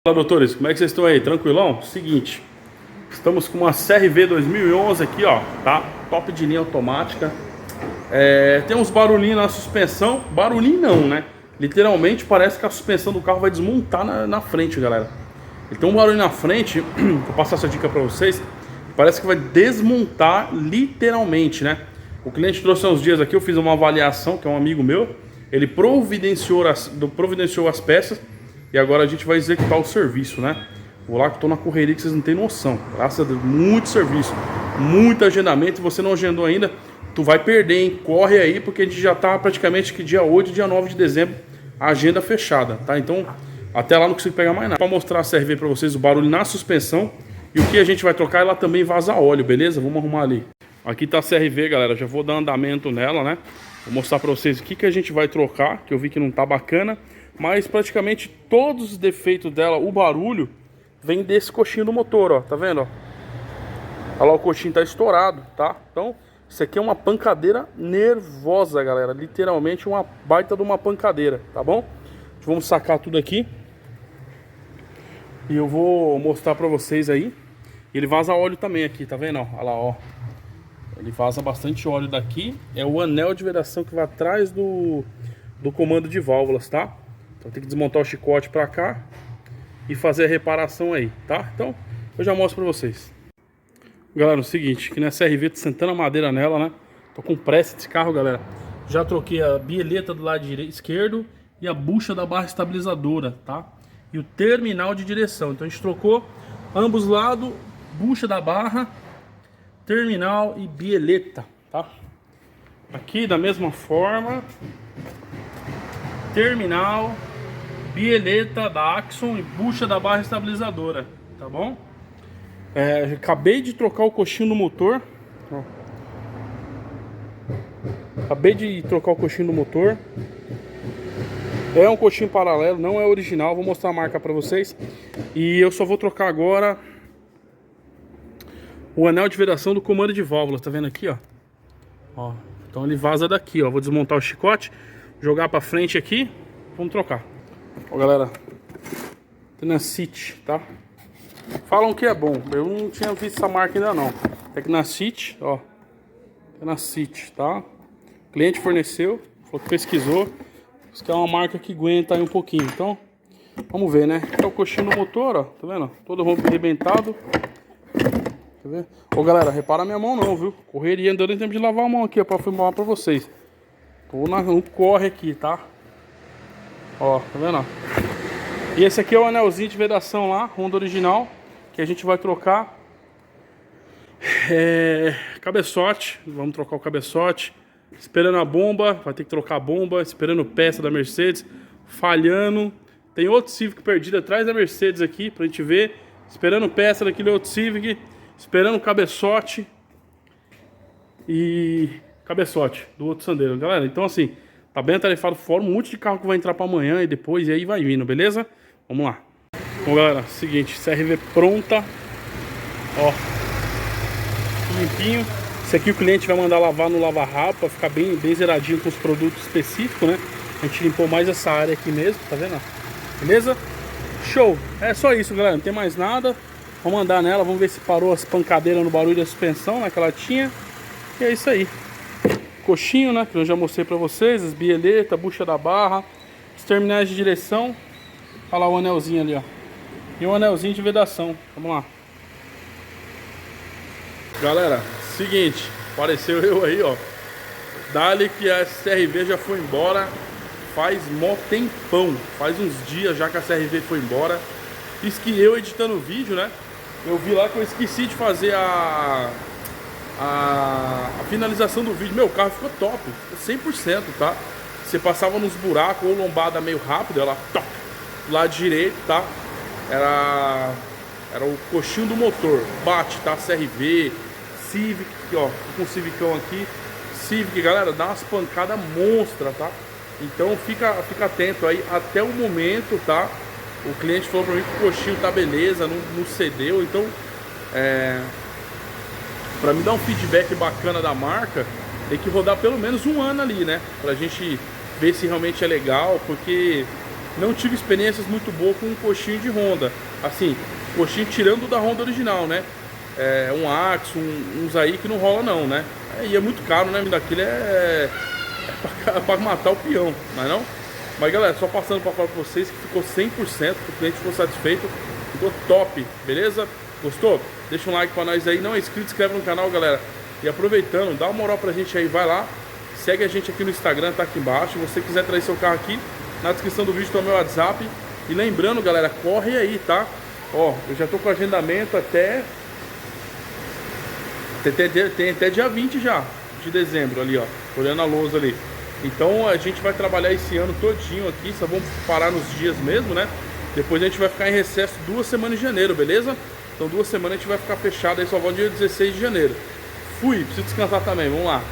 Fala, doutores, como é que vocês estão aí? Tranquilão? Seguinte, estamos com uma CRV 2011 aqui, ó, tá? Top de linha automática. Tem uns barulhinhos na suspensão. Barulhinho não, né? Literalmente parece que a suspensão do carro vai desmontar na frente, galera. Ele tem um barulho na frente, vou passar essa dica pra vocês. Parece que vai desmontar literalmente, né? O cliente trouxe há uns dias aqui, eu fiz uma avaliação, que é um amigo meu. Ele providenciou as peças. E agora a gente vai executar o serviço, né? Vou lá que eu tô na correria que vocês não têm noção. Graças a Deus, muito serviço, muito agendamento. Se você não agendou ainda, tu vai perder, hein? Corre aí, porque a gente já tá praticamente que dia 8 e dia 9 de dezembro, a agenda fechada, tá? Então, até lá não consigo pegar mais nada. Para mostrar a CRV para vocês, o barulho na suspensão. E o que a gente vai trocar, ela também vaza óleo, beleza? Vamos arrumar ali. Aqui tá a CRV, galera. Já vou dar andamento nela, né? Vou mostrar para vocês o que a gente vai trocar, que eu vi que não tá bacana. Mas praticamente todos os defeitos dela, o barulho, vem desse coxinho do motor, ó. Tá vendo, ó? Olha lá, o coxinho tá estourado, tá? Então, isso aqui é uma pancadeira nervosa, galera. Literalmente uma baita de uma pancadeira, tá bom? Vamos sacar tudo aqui. E eu vou mostrar pra vocês aí. Ele vaza óleo também aqui, tá vendo? Olha lá, ó. Ele vaza bastante óleo daqui. É o anel de vedação que vai atrás do comando de válvulas, tá? Então tem que desmontar o chicote pra cá e fazer a reparação aí, tá? Então eu já mostro pra vocês. Galera, o seguinte, que nessa CRV tô sentando a madeira nela, né? Tô com pressa desse carro, galera. Já troquei a bieleta do lado esquerdo e a bucha da barra estabilizadora, tá? E o terminal de direção. Então a gente trocou ambos lados, bucha da barra, terminal e bieleta, tá? Aqui da mesma forma, terminal, bieleta da Axon e bucha da barra estabilizadora, tá bom? Acabei de trocar o coxinho do motor, ó. Acabei de trocar o coxinho do motor. É um coxinho paralelo, não é original. Vou mostrar a marca pra vocês. E eu só vou trocar agora o anel de vedação do comando de válvulas, tá vendo aqui, ó? Ó, então ele vaza daqui, ó. Vou desmontar o chicote, jogar pra frente aqui. Vamos trocar. Ó, galera, Tecnacit, tá? Falam que é bom. Eu não tinha visto essa marca ainda não. Tecnacit, ó. Tecnacit, tá? O cliente forneceu, falou que pesquisou. Isso que é uma marca que aguenta aí um pouquinho. Então, vamos ver, né? É o coxinho do motor, ó. Tá vendo? Todo arrebentado. Quer ver? Ô, galera, repara a minha mão não, viu? Correria, andando em tempo de lavar a mão aqui, ó, pra filmar pra vocês. Tô no corre aqui, tá? Ó, tá vendo, ó? E esse aqui é o anelzinho de vedação lá, Honda original, que a gente vai trocar. Cabeçote, vamos trocar o cabeçote. Esperando a bomba, vai ter que trocar a bomba. Esperando peça da Mercedes, falhando. Tem outro Civic perdido atrás da Mercedes aqui, pra gente ver. Esperando peça daquele outro Civic. Esperando o cabeçote. E cabeçote do outro Sandero, galera. Então assim, tá bem atarefado fora, um monte de carro que vai entrar pra amanhã e depois, e aí vai vindo, beleza? Vamos lá. Bom, galera, seguinte, CRV pronta. Ó, limpinho. Esse aqui o cliente vai mandar lavar no lava-rápido pra ficar bem zeradinho com os produtos específicos, né? A gente limpou mais essa área aqui mesmo, tá vendo? Beleza? Show! É só isso, galera, não tem mais nada. Vamos andar nela, vamos ver se parou as pancadeiras no barulho da suspensão, né, que ela tinha. E é isso aí. Coxinho, né, que eu já mostrei pra vocês, as bieletas, bucha da barra, os terminais de direção. Olha lá o anelzinho ali, ó. E um anelzinho de vedação. Vamos lá. Galera, seguinte, apareceu eu aí, ó. Dali que a CRV já foi embora faz mó tempão. Faz uns dias já que a CRV foi embora. Isso que eu editando o vídeo, né? Eu vi lá que eu esqueci de fazer a finalização do vídeo. Meu carro ficou top, 100%, tá? Você passava nos buracos ou lombada meio rápido, ela toc, do lado direito, tá? Era o coxinho do motor. Bate, tá? CRV, Civic, aqui, ó. Tô com o Civicão aqui. Civic, galera, dá umas pancadas monstras, tá? Então fica atento aí até o momento, tá? O cliente falou pra mim que o coxinho tá beleza, não cedeu. Então, pra me dar um feedback bacana da marca, tem que rodar pelo menos um ano ali, né? Pra gente ver se realmente é legal, porque não tive experiências muito boas com um coxinho de Honda. Assim, coxinho tirando da Honda original, né? Um Axo, uns aí que não rola não, né? E é muito caro, né? Daquilo é pra matar o peão, não é não? Mas galera, só passando para falar pra vocês que ficou 100%, o cliente ficou satisfeito, ficou top, beleza? Gostou? Deixa um like pra nós aí, não é inscrito, inscreve no canal, galera. E aproveitando, dá uma moral pra gente aí, vai lá, segue a gente aqui no Instagram, tá aqui embaixo. Se você quiser trazer seu carro aqui, na descrição do vídeo tem o meu WhatsApp. E lembrando, galera, corre aí, tá? Ó, eu já tô com agendamento até... Tem até dia 20 já, de dezembro ali, ó. Tô olhando a lousa ali. Então a gente vai trabalhar esse ano todinho aqui, só vamos parar nos dias mesmo, né? Depois a gente vai ficar em recesso 2 semanas de janeiro, beleza? Então 2 semanas a gente vai ficar fechado aí, só volta dia 16 de janeiro. Fui, preciso descansar também, vamos lá.